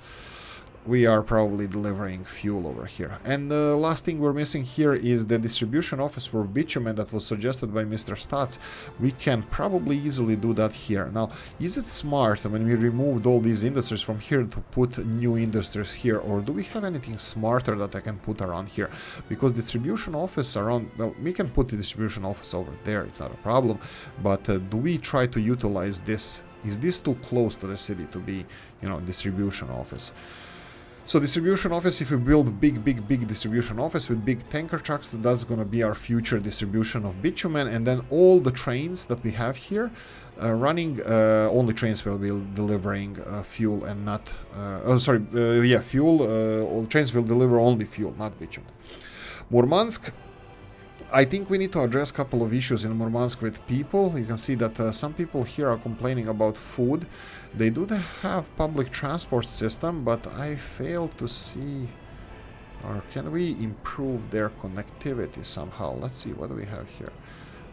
we are probably delivering fuel over here. And the last thing we're missing here is the distribution office for bitumen that was suggested by Mr. Stats. We can probably easily do that here. Now, is it smart when we removed all these industries from here to put new industries here, or do we have anything smarter that I can put around here? Because distribution office around, well, we can put the distribution office over there, it's not a problem, but do we try to utilize this? Is this too close to the city to be, you know, distribution office? So distribution office, if we build big distribution office with big tanker trucks, that's going to be our future distribution of bitumen. And then all the trains that we have here running, only trains will be delivering fuel and not, fuel. All trains will deliver only fuel, not bitumen. Murmansk. I think we need to address a couple of issues in Murmansk with people. You can see that some people here are complaining about food. They do have public transport system, but I fail to see, or can we improve their connectivity somehow? Let's see, what do we have here?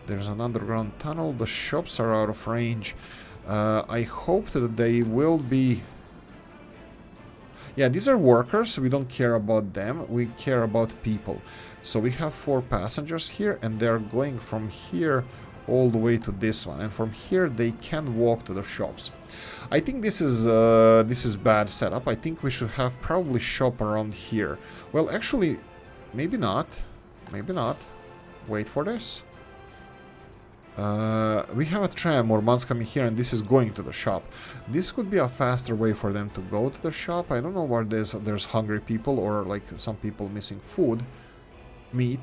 There's an underground tunnel. The shops are out of range. I hope that they will be... Yeah, these are workers. We don't care about them. We care about people. So we have 4 passengers here, and they're going from here all the way to this one. And from here, they can walk to the shops. I think this is bad setup. I think we should have probably shop around here. Well, actually, maybe not. Maybe not. Wait for this. We have a tram or Murmansk coming here, and this is going to the shop. This could be a faster way for them to go to the shop. I don't know where there's hungry people or like some people missing food, meat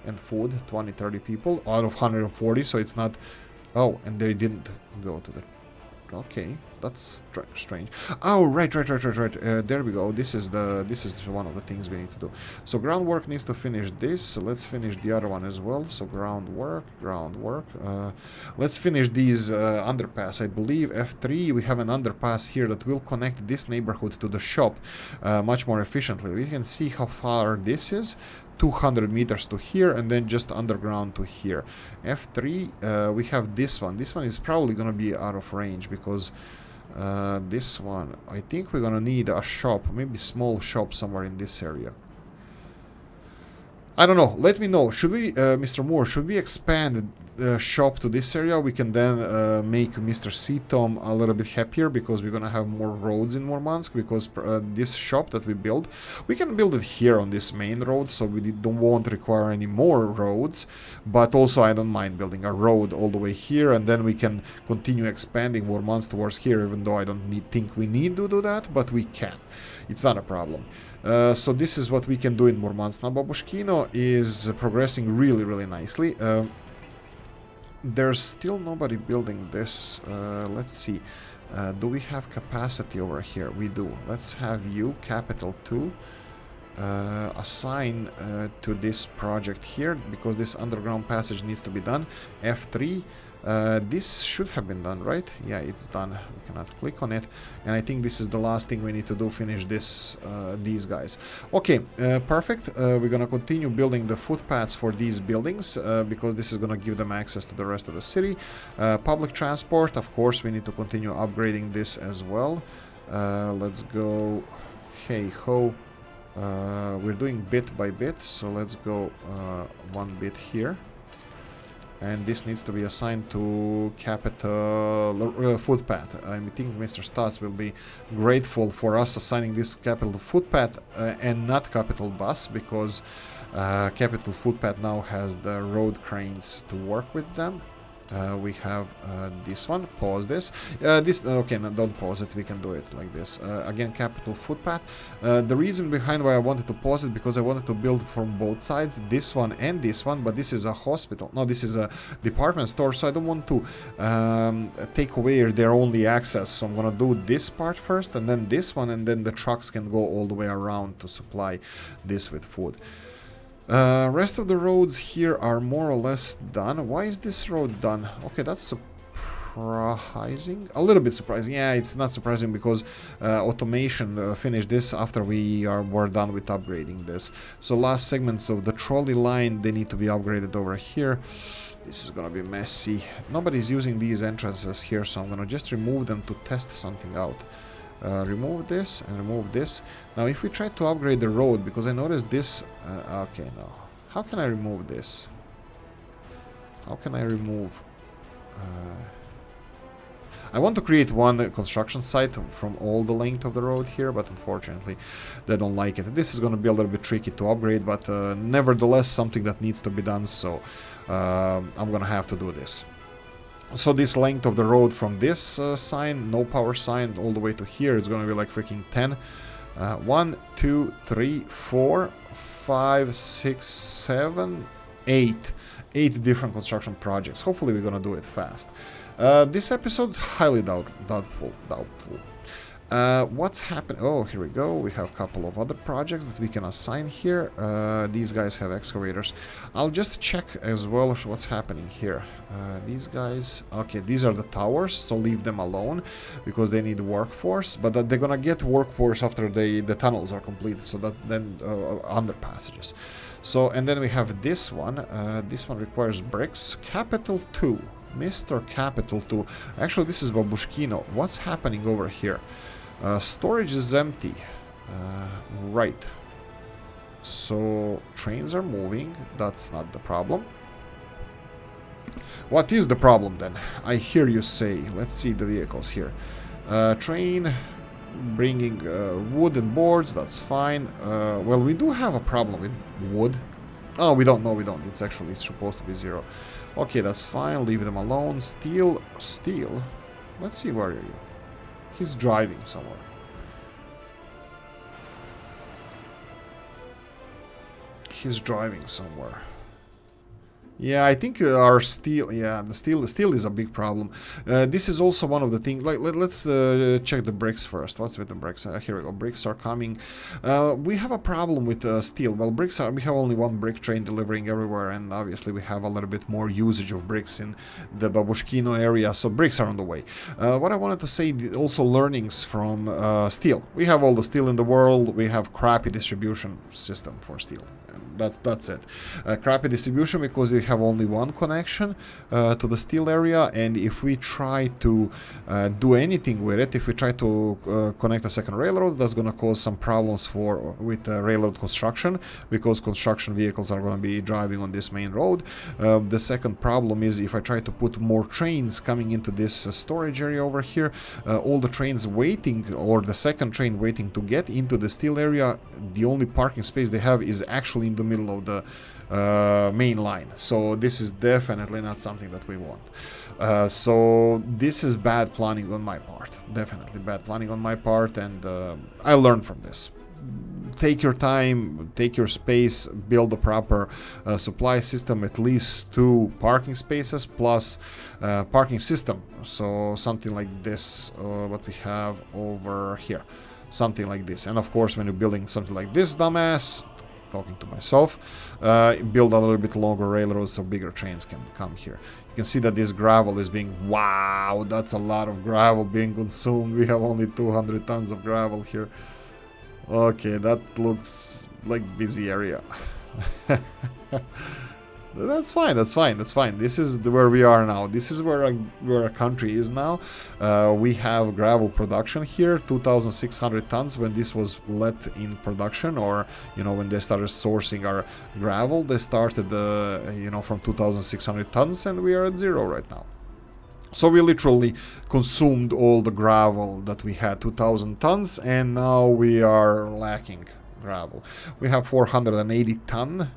and food, 20-30 people out of 140, so it's not... Oh, and they didn't go to the... Okay, that's strange. Oh, right. There we go. This is one of the things we need to do. So groundwork needs to finish this. So let's finish the other one as well. So groundwork. Let's finish these underpass. I believe F3. We have an underpass here that will connect this neighborhood to the shop much more efficiently. We can see how far this is. 200 meters to here, and then just underground to here. F3, we have this one. This one is probably going to be out of range because this one, I think we're going to need a shop, maybe small shop somewhere in this area. I don't know. Let me know. Should we, Mr. Moore, should we expand shop to this area, we can then make Mr. Tom a little bit happier, because we're gonna have more roads in Murmansk, because this shop that we build, we can build it here on this main road, so we won't require any more roads. But also I don't mind building a road all the way here, and then we can continue expanding Murmansk towards here, even though I don't think we need to do that, but we can. It's not a problem. So this is what we can do in Murmansk. Now Babushkino is progressing really, really nicely. There's still nobody building this. Let's see. Do we have capacity over here? We do. Let's have you, capital 2, assign to this project here, because this underground passage needs to be done. F3. This should have been done, right? Yeah, it's done. We cannot click on it. And I think this is the last thing we need to do, finish this, these guys. Okay, perfect. We're gonna continue building the footpaths for these buildings, because this is gonna give them access to the rest of the city. Public transport, of course, we need to continue upgrading this as well. Let's go. Hey ho. We're doing bit by bit, so let's go one bit here. And this needs to be assigned to capital footpath. I think Mr. Stotts will be grateful for us assigning this to capital footpath and not capital bus, because capital footpath now has the road cranes to work with them. We have this one. Pause this. Okay, no, don't pause it. We can do it like this. Again, capital footpath. The reason behind why I wanted to pause it, because I wanted to build from both sides, this one and this one. But this is a hospital. No, this is a department store, so I don't want to take away their only access. So I'm gonna do this part first, and then this one, and then the trucks can go all the way around to supply this with food. Rest of the roads here are more or less done. Why is this road done? Okay, that's surprising. A little bit surprising. Yeah, it's not surprising, because automation finished this after were done with upgrading this. So last segments of the trolley line, they need to be upgraded over here. This is gonna be messy. Nobody's using these entrances here, so I'm gonna just remove them to test something out. Remove this and remove this. Now if we try to upgrade the road, because I noticed this... okay, no. How can I remove this? How can I remove... I want to create one construction site from all the length of the road here, but unfortunately they don't like it. This is going to be a little bit tricky to upgrade, but nevertheless something that needs to be done, so I'm going to have to do this. So this length of the road from this sign, no power sign, all the way to here, it's going to be like freaking 10. 1, 2, 3, 4, 5, 6, 7, 8. 8 different construction projects. Hopefully we're going to do it fast. This episode, highly doubtful. What's happening? Oh, here we go. We have a couple of other projects that we can assign here. These guys have excavators. I'll just check as well what's happening here. These guys... Okay, these are the towers, so leave them alone, because they need workforce. But they're gonna get workforce after the tunnels are completed, so that then underpassages. So, and then we have this one. This one requires bricks. Capital 2. Mr. Capital 2. Actually, this is Babushkino. What's happening over here? Storage is empty. Right. So, trains are moving. That's not the problem. What is the problem then? I hear you say. Let's see the vehicles here. Train bringing wood and boards. That's fine. Well, we do have a problem with wood. Oh, we don't. No, we don't. It's supposed to be 0. Okay, that's fine. Leave them alone. Steel. Let's see, where are you? He's driving somewhere. Yeah, I think our steel... Yeah, the steel is a big problem. This is also one of the things... let's check the bricks first. What's with the bricks? Here we go. Bricks are coming. We have a problem with steel. Well, bricks are... We have only one brick train delivering everywhere, and obviously we have a little bit more usage of bricks in the Babushkino area, so bricks are on the way. What I wanted to say, also learnings from steel. We have all the steel in the world. We have crappy distribution system for steel. And That's it. Crappy distribution because we have only one connection to the steel area, and if we try to do anything with it, if we try to connect a second railroad, that's going to cause some problems with railroad construction, because construction vehicles are going to be driving on this main road. The second problem is if I try to put more trains coming into this storage area over here, all the trains waiting, or the second train waiting to get into the steel area, the only parking space they have is actually in the middle of the main line. So this is definitely not something that we want. So this is bad planning on my part, definitely bad planning on my part, and I learned from this. Take your time, take your space, build a proper supply system, at least 2 parking spaces plus parking system. So something like this, what we have over here, something like this. And of course, when you're building something like this, dumbass, talking to myself, build a little bit longer railroads so bigger trains can come here. You can see that this gravel is being, wow, that's a lot of gravel being consumed. We have only 200 tons of gravel here. Okay, that looks like busy area. That's fine, that's fine, that's fine. This is where we are now. This is where our country is now. We have gravel production here, 2,600 tons when this was let in production, or, you know, when they started sourcing our gravel, they started, you know, from 2,600 tons, and we are at 0 right now. So we literally consumed all the gravel that we had, 2,000 tons, and now we are lacking gravel. We have 480 ton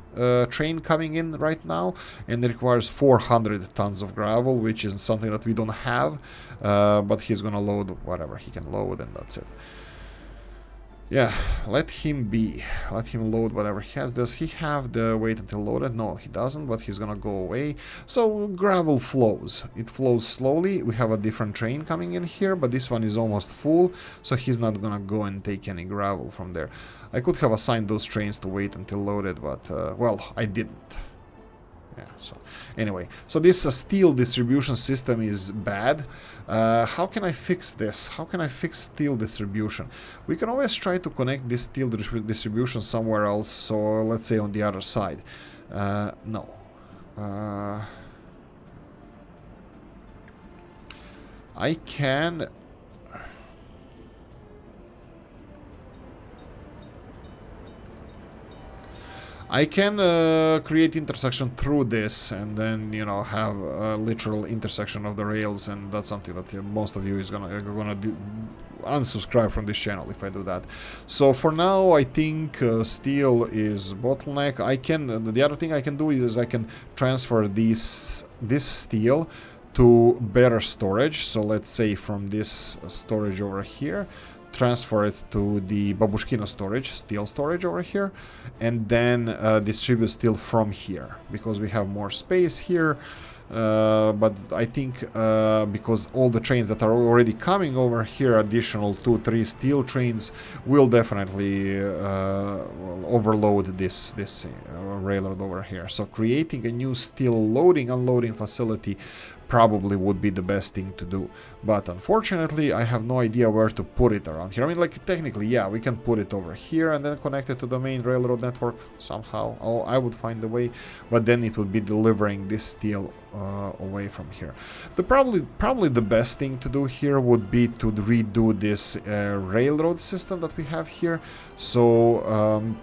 train coming in right now, and it requires 400 tons of gravel, which is something that we don't have, but he's gonna load whatever he can load, and that's it. Yeah, let him be. Let him load whatever he has. Does he have the wait until loaded? No, he doesn't, but he's gonna go away. So gravel flows. It flows slowly. We have a different train coming in here, but this one is almost full, so he's not gonna go and take any gravel from there. I could have assigned those trains to wait until loaded, but, well, I didn't. Yeah, so anyway, so this steel distribution system is bad. How can I fix this? How can I fix steel distribution? We can always try to connect this steel distribution somewhere else, so let's say on the other side. No. I can... I can create intersection through this, and then, you know, have a literal intersection of the rails, and that's something that most of you is gonna unsubscribe from this channel if I do that. So for now, I think steel is bottleneck. I can, the other thing I can do is I can transfer this steel to better storage. So let's say from this storage over here, transfer it to the Babushkino storage, steel storage over here, and then distribute steel from here, because we have more space here. But I think because all the trains that are already coming over here, additional 2-3 steel trains, will definitely overload this railroad over here. So creating a new steel loading unloading facility probably would be the best thing to do, but unfortunately I have no idea where to put it around here. I mean, like, technically, yeah, we can put it over here and then connect it to the main railroad network somehow. Oh, I would find a way, but then it would be delivering this steel away from here. Probably the best thing to do here would be to redo this railroad system that we have here. So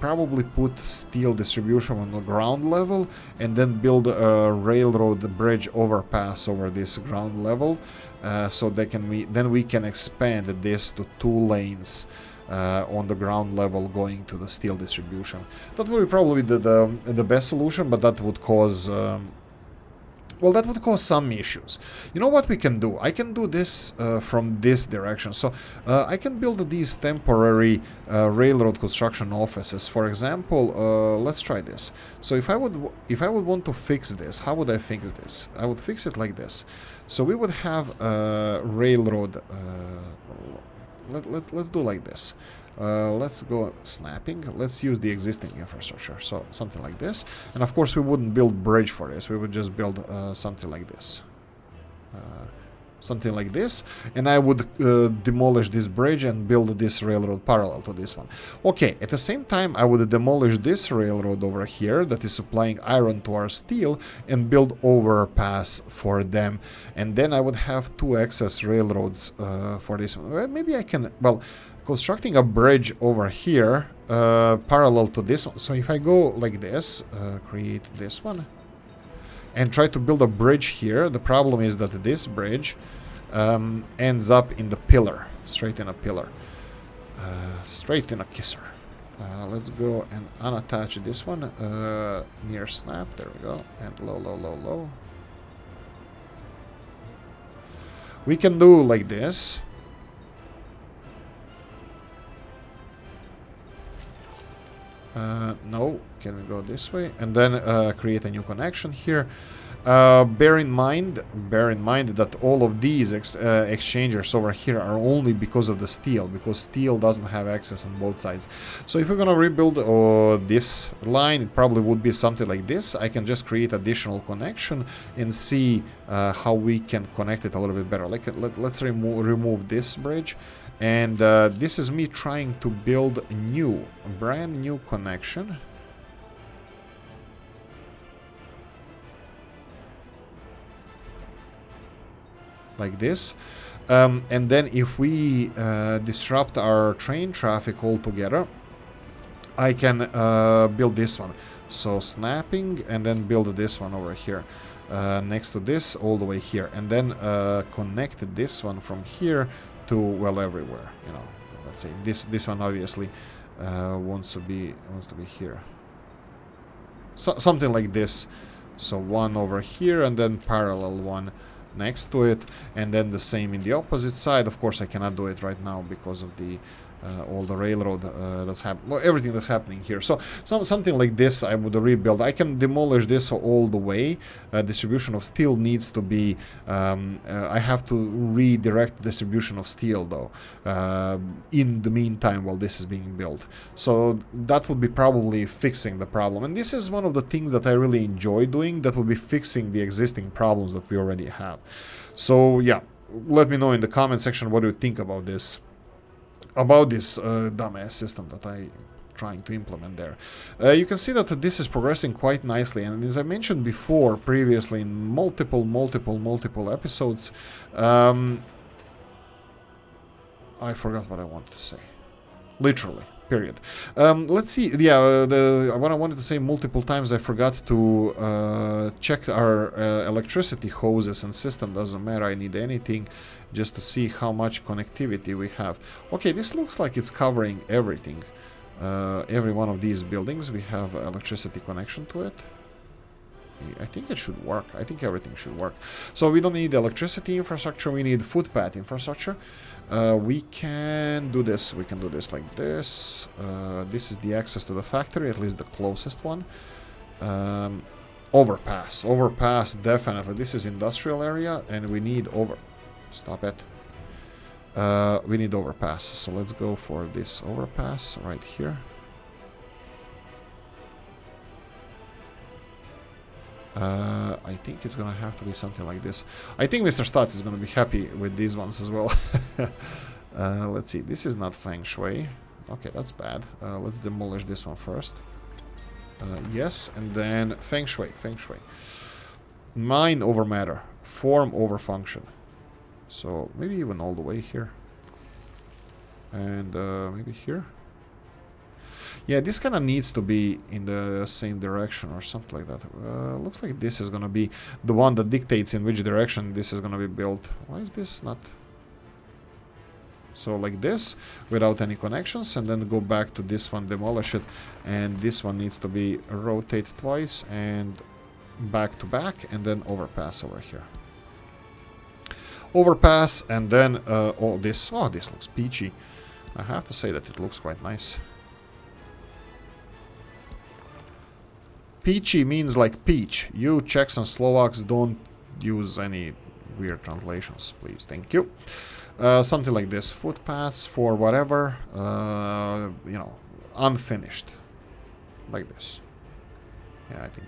probably put steel distribution on the ground level, and then build a railroad bridge overpass over this ground level, so then we can expand this to 2 lanes on the ground level going to the steel distribution. That would be probably the best solution, but that would cause well, that would cause some issues. You know what we can do? I can do this from this direction. So I can build these temporary railroad construction offices. For example, let's try this. So if I would want to fix this, how would I fix this? I would fix it like this. So we would have a railroad. Let's do like this. Let's go snapping. Let's use the existing infrastructure, so something like this. And of course we wouldn't build bridge for this, we would just build something like this. something like this, and I would demolish this bridge and build this railroad parallel to this one. Okay, at the same time I would demolish this railroad over here that is supplying iron to our steel and build overpass for them, and then I would have 2 excess railroads for this one. Well, maybe I can, well, constructing a bridge over here parallel to this one. So if I go like this, create this one and try to build a bridge here, the problem is that this bridge ends up in the pillar, straight in a pillar, straight in a kisser. Let's go and unattach this one, near snap, there we go, and low, low, low, low. We can do like this. No, can we go this way? And then create a new connection here. Bear in mind that all of these exchangers over here are only because of the steel, because steel doesn't have access on both sides. So if we're gonna rebuild this line, it probably would be something like this. I can just create additional connection and see how we can connect it a little bit better. Like let's remove this bridge. And this is me trying to build a brand new connection. Like this. And then if we disrupt our train traffic altogether, I can build this one. So snapping and then build this one over here. Next to this all the way here. And then connect this one from here to, well, everywhere, you know. Let's say this one obviously wants to be here, so, something like this. So one over here and then parallel one next to it, and then the same in the opposite side. Of course I cannot do it right now because of the all the railroad that's happening, well, everything that's happening here. So something like this I would rebuild. I can demolish this all the way. Distribution of steel needs to be I have to redirect distribution of steel though in the meantime while this is being built. So that would be probably fixing the problem, and this is one of the things that I really enjoy doing, that would be fixing the existing problems that we already have. So yeah, let me know in the comment section what do you think about this dumbass system that I'm trying to implement there. You can see that this is progressing quite nicely, and as I mentioned before previously in multiple episodes, I forgot what I wanted to say. Literally. Period. Let's see. Yeah, what I wanted to say multiple times, I forgot to check our electricity hoses and system. Doesn't matter, I need anything just to see how much connectivity we have. Okay, this looks like it's covering everything. Every one of these buildings we have electricity connection to it. I think it should work. I think everything should work. So we don't need electricity infrastructure, we need footpath infrastructure. We can do this. We can do this like this. This is the access to the factory, at least the closest one. Overpass. Overpass, definitely. This is industrial area, and we need Stop it. We need overpass. So let's go for this overpass right here. I think it's gonna have to be something like this. I think Mr. Stats is gonna be happy with these ones as well. Let's see, this is not feng shui. Okay, that's bad. Let's demolish this one first. Yes, and then feng shui, feng shui. Mind over matter, form over function. So maybe even all the way here. And maybe here. Yeah, this kind of needs to be in the same direction or something like that. Looks like this is gonna be the one that dictates in which direction this is gonna be built. Why is this not? So like this, without any connections, and then go back to this one, demolish it, and this one needs to be rotate twice and back to back, and then overpass over here. Overpass, and then all this. Oh, this looks peachy. I have to say that it looks quite nice. Peachy means like peach. You Czechs and Slovaks don't use any weird translations, please. Thank you. Something like this. Footpaths for whatever, you know, unfinished. Like this. Yeah, I think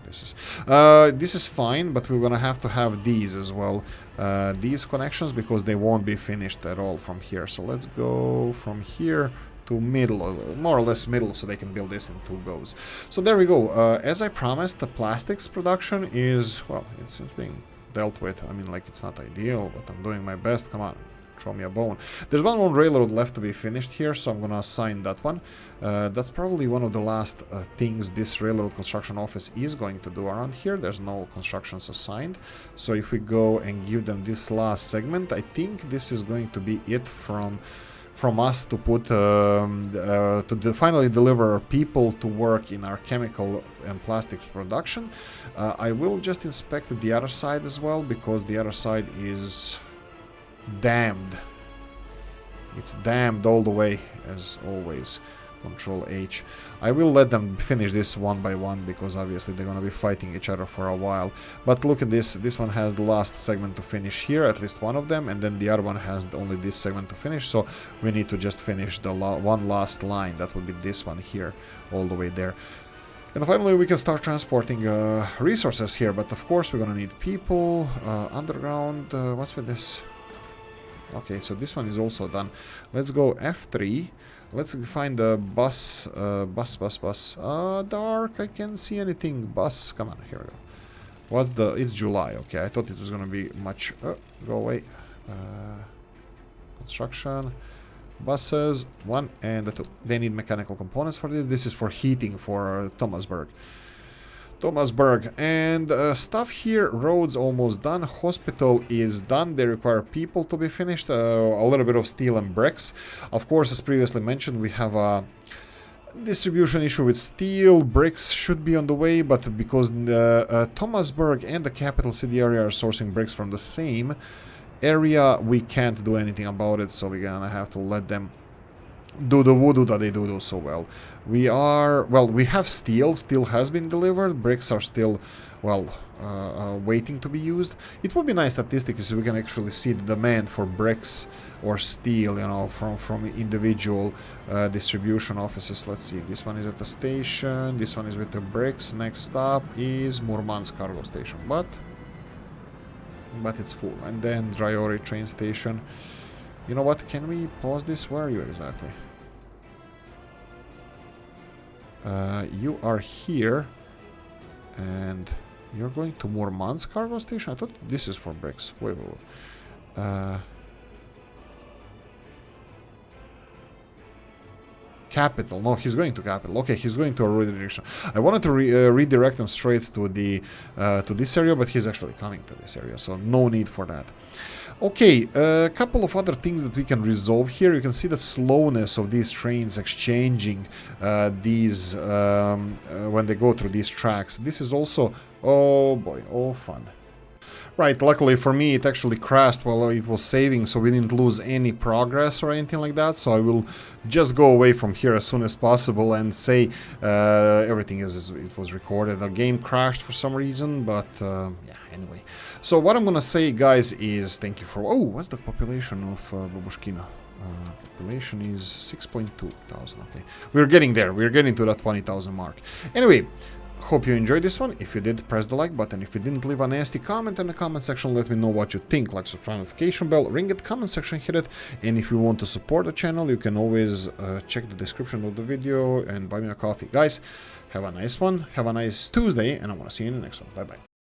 this is fine, but we're gonna have to have these as well, these connections, because they won't be finished at all from here. So let's go from here to middle, more or less middle, so they can build this in 2 goes. So there we go. As I promised, the plastics production is, well, it's being dealt with. I mean, like, it's not ideal, but I'm doing my best. Come on, throw me a bone. There's one more railroad left to be finished here, so I'm gonna assign that one. That's probably one of the last things this railroad construction office is going to do around here. There's no constructions assigned, so if we go and give them this last segment, I think this is going to be it from us to put finally deliver people to work in our chemical and plastics production. I will just inspect the other side as well, because the other side is damned. It's damned all the way, as always. Control H. I will let them finish this one by one, because obviously they're gonna be fighting each other for a while. But look at this. This one has the last segment to finish here, at least one of them, and then the other one has only this segment to finish. So we need to just finish the one last line. That would be this one here, all the way there. And finally we can start transporting resources here. But of course we're gonna need people, underground. What's with this? Okay, so this one is also done. Let's go F3. Let's find the bus. Dark, I can't see anything. Bus, come on, here we go. What's the... It's July, okay. I thought it was gonna be much... go away. Construction. Buses, 1 and 2. They need mechanical components for this. This is for heating for Thomasburg. And stuff here, roads almost done, hospital is done. They require people to be finished, a little bit of steel and bricks. Of course, as previously mentioned, we have a distribution issue with steel. Bricks should be on the way, but because Thomasburg and the capital city area are sourcing bricks from the same area, we can't do anything about it, so we're gonna have to let them do the voodoo that they do so well. We have steel. Steel has been delivered. Bricks are still, well, waiting to be used. It would be nice statistically, so we can actually see the demand for bricks or steel, you know, from individual distribution offices. Let's see. This one is at the station. This one is with the bricks. Next stop is Murmansk cargo station, but it's full. And then Dryory train station. You know what? Can we pause this? Where are you exactly? You are here, and you're going to Murmansk cargo station? I thought this is for bricks. Wait. Capital. No, he's going to Capital. Okay, he's going to a redirection. I wanted to redirect him straight to the to this area, but he's actually coming to this area, so no need for that. Okay, a couple of other things that we can resolve here. You can see the slowness of these trains exchanging these when they go through these tracks. This is also, oh boy, all fun. Right, luckily for me it actually crashed while it was saving, so we didn't lose any progress or anything like that. So I will just go away from here as soon as possible and say everything as it was recorded. The game crashed for some reason, but yeah, anyway. So what I'm gonna say, guys, is thank you for... Oh, what's the population of Babushkina? Population is 6.2 thousand, okay. We're getting there, we're getting to that 20,000 mark. Anyway, hope you enjoyed this one. If you did, press the like button. If you didn't, leave a nasty comment in the comment section. Let me know what you think. Like, subscribe, notification bell, ring it, comment section, hit it. And if you want to support the channel, you can always check the description of the video and buy me a coffee. Guys, have a nice one. Have a nice Tuesday, and I want to see you in the next one. Bye-bye.